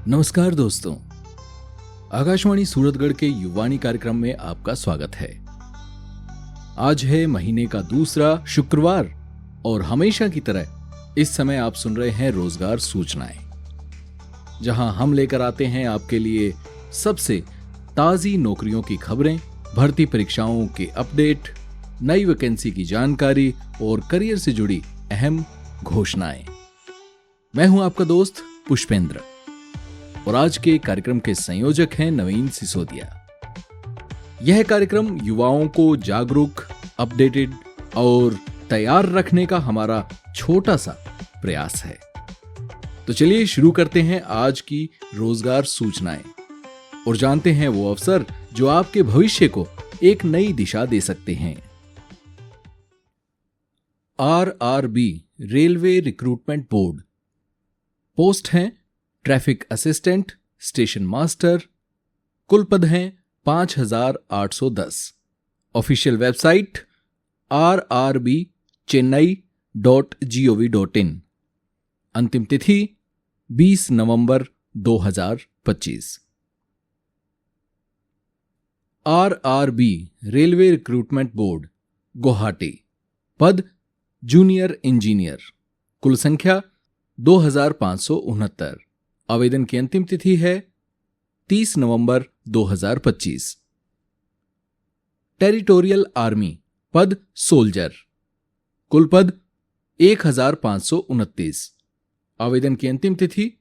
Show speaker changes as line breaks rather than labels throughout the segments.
नमस्कार दोस्तों, आकाशवाणी सूरतगढ़ के युवानी कार्यक्रम में आपका स्वागत है। आज है महीने का दूसरा शुक्रवार और हमेशा की तरह इस समय आप सुन रहे हैं रोजगार सूचनाएं, जहां हम लेकर आते हैं आपके लिए सबसे ताजी नौकरियों की खबरें, भर्ती परीक्षाओं के अपडेट, नई वैकेंसी की जानकारी और करियर से जुड़ी अहम घोषणाएं। मैं हूं आपका दोस्त पुष्पेंद्र और आज के कार्यक्रम के संयोजक हैं नवीन सिसोदिया। यह कार्यक्रम युवाओं को जागरूक, अपडेटेड और तैयार रखने का हमारा छोटा सा प्रयास है। तो चलिए शुरू करते हैं आज की रोजगार सूचनाएं और जानते हैं वो अवसर जो आपके भविष्य को एक नई दिशा दे सकते हैं। RRB railway recruitment board, post हैं ट्रैफिक असिस्टेंट, स्टेशन मास्टर, कुल पद हैं 5810। Official website rrbchennai.gov.in। अंतिम तिथि 20 नवंबर 2025। RRB railway recruitment board, Guwahati, पद जूनियर इंजीनियर, कुल संख्या 2569। आवेदन की अंतिम तिथि है 30 नवंबर 2025। टेरिटोरियल आर्मी, पद सोल्जर, कुल पद 1529। आवेदन की अंतिम तिथि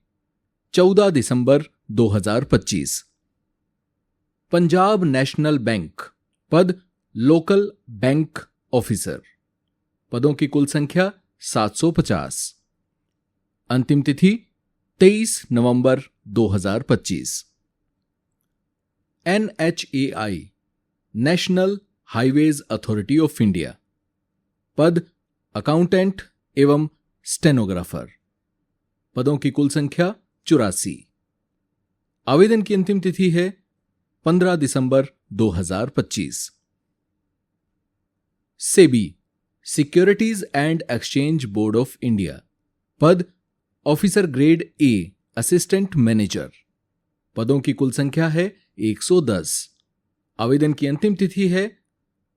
14 दिसंबर 2025। पंजाब नेशनल बैंक, पद लोकल बैंक ऑफिसर, पदों की कुल संख्या 750। अंतिम तिथि 23 नवंबर 2025। NHAI national highways authority of India, पद अकाउंटेंट एवं स्टेनोग्राफर, पदों की कुल संख्या 84। आवेदन की अंतिम तिथि है 15 दिसंबर 2025। SEBI securities and exchange board of India, पद officer grade A assistant manager, पदों की कुल संख्या है 110। आवेदन की अंतिम तिथि है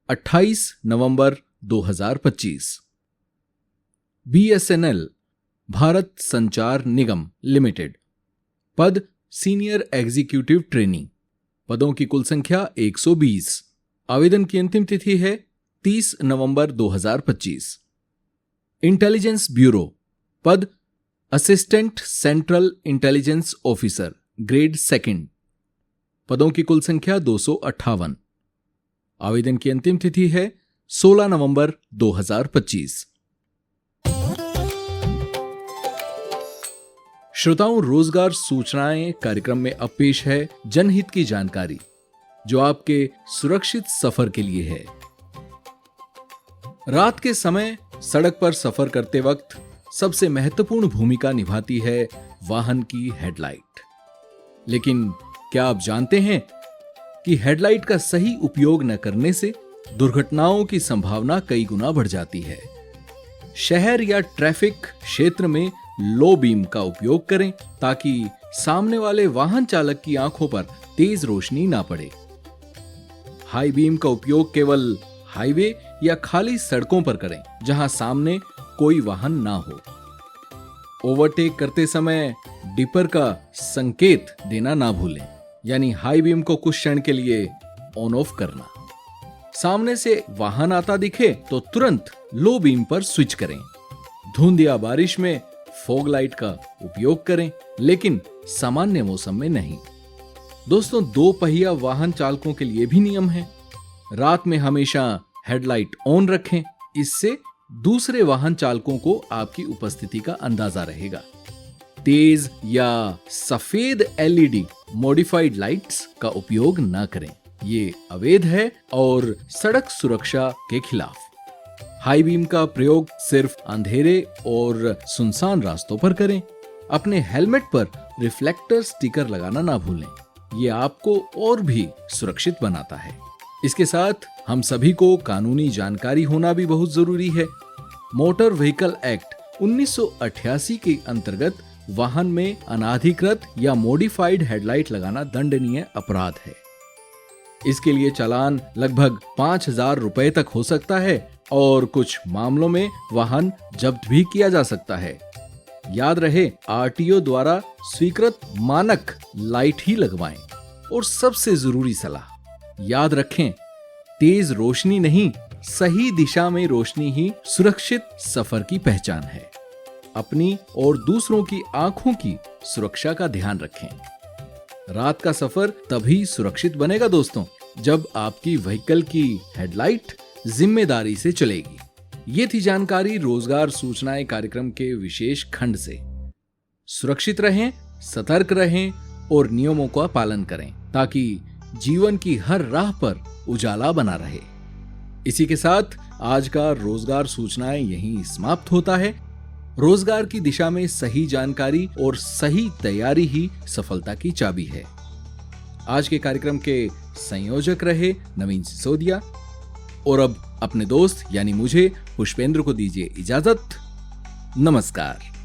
28 नवंबर 2025। BSNL भारत संचार निगम लिमिटेड, पद सीनियर एग्जीक्यूटिव ट्रेनी, पदों की कुल संख्या 120। आवेदन की अंतिम तिथि है 30 नवंबर 2025। इंटेलिजेंस ब्यूरो, पद assistant central intelligence officer grade second, पदों की कुल संख्या 258। आवेदन की अंतिम तिथि है 16 नवंबर 2025। श्रोताओं, रोजगार सूचनाएं कार्यक्रम में अब पेश है जनहित की जानकारी जो आपके सुरक्षित सफर के लिए है। रात के समय सड़क पर सफर करते वक्त सबसे महत्वपूर्ण भूमिका निभाती है वाहन की हेडलाइट। लेकिन क्या आप जानते हैं कि हेडलाइट का सही उपयोग न करने से दुर्घटनाओं की संभावना कई गुना बढ़ जाती है। शहर या ट्रैफिक क्षेत्र में लो बीम का उपयोग करें ताकि सामने वाले वाहन चालक की आंखों पर तेज रोशनी ना पड़े। हाई बीम का उपयोग केवल हाईवे या खाली सड़कों पर करें जहां सामने कोई वाहन ना हो। ओवरटेक करते समय डिपर का संकेत देना ना भूलें, यानी हाई बीम को कुछ क्षण के लिए ऑन ऑफ करना। सामने से वाहन आता दिखे तो तुरंत लो बीम पर स्विच करें। धुंध या बारिश में फॉग लाइट का उपयोग करें, लेकिन सामान्य मौसम में नहीं। दोस्तों, दो पहिया वाहन चालकों के लिए भी नियम है। रात में हमेशा हेडलाइट ऑन रखें, इससे दूसरे वाहन चालकों को आपकी उपस्थिति का अंदाजा रहेगा। तेज या सफेद LED मॉडिफाइड लाइट्स का उपयोग ना करें, ये अवैध है और सड़क सुरक्षा के खिलाफ। हाई बीम का प्रयोग सिर्फ अंधेरे और सुनसान रास्तों पर करें। अपने हेलमेट पर रिफ्लेक्टर स्टिकर लगाना ना भूलें, ये आपको और भी सुरक्षित बनाता है। इसके साथ हम सभी को कानूनी जानकारी होना भी बहुत जरूरी है। मोटर व्हीकल एक्ट 1988 के अंतर्गत वाहन में अनाधिकृत या मॉडिफाइड हेडलाइट लगाना दंडनीय अपराध है। इसके लिए चालान लगभग 5,000 रुपए तक हो सकता है और कुछ मामलों में वाहन जब्त भी किया जा सकता है। याद रहे, आरटीओ द्वारा स्वीकृत मानक लाइट ही लगवाएं। और सबसे जरूरी सलाह याद रखें, तेज रोशनी नहीं, सही दिशा में रोशनी ही सुरक्षित सफर की पहचान है। अपनी और दूसरों की आंखों की सुरक्षा का ध्यान रखें। रात का सफर तभी सुरक्षित बनेगा दोस्तों, जब आपकी व्हीकल की हेडलाइट जिम्मेदारी से चलेगी। ये थी जानकारी रोजगार सूचनाएं कार्यक्रम के विशेष खंड से। सुरक्षित रहें, सतर्क रहें और नियमों का पालन करें ताकि जीवन की हर राह पर उजाला बना रहे। इसी के साथ आज का रोजगार सूचनाएं यहीं समाप्त होता है। रोजगार की दिशा में सही जानकारी और सही तैयारी ही सफलता की चाबी है। आज के कार्यक्रम के संयोजक रहे नवीन सिसोदिया। और अब अपने दोस्त यानी मुझे पुष्पेंद्र को दीजिए इजाजत। नमस्कार।